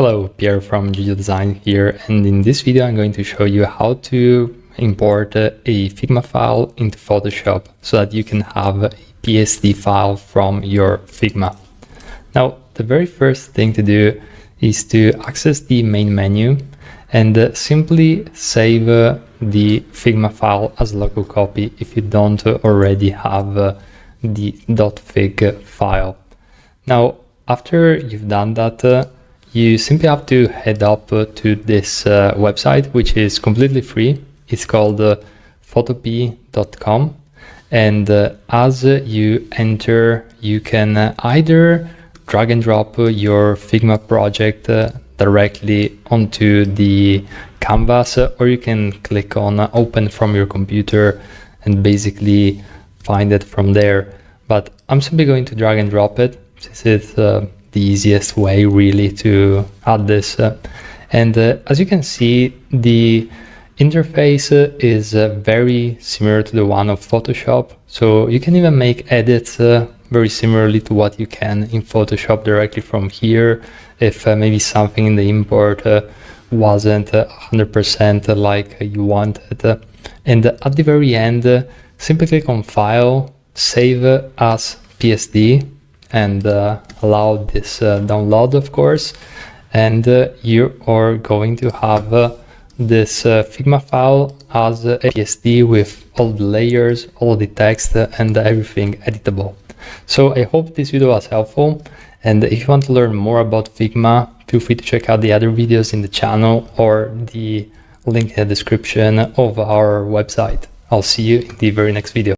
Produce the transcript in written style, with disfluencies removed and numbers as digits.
Hello, Pierre from Giugiu Design here, and in this video I'm going to show you how to import a Figma file into Photoshop so that you can have a PSD file from your Figma. Now, the very first thing to do is to access the main menu and simply save the Figma file as a local copy if you don't already have the .fig file. Now, after you've done that, you simply have to head up to this website, which is completely free. It's called photop.com. And as you enter, you can either drag and drop your Figma project directly onto the canvas, or you can click on open from your computer and basically find it from there. But I'm simply going to drag and drop it, since it's the easiest way really to add this. And as you can see, the interface is very similar to the one of Photoshop. So you can even make edits very similarly to what you can in Photoshop directly from here. If maybe something in the import wasn't 100% like you wanted. And at the very end, simply click on File, Save as PSD, and allow this download, of course. And you are going to have this Figma file as a PSD with all the layers, all the text, and everything editable. So I hope this video was helpful. And if you want to learn more about Figma, feel free to check out the other videos in the channel or the link in the description of our website. I'll see you in the very next video.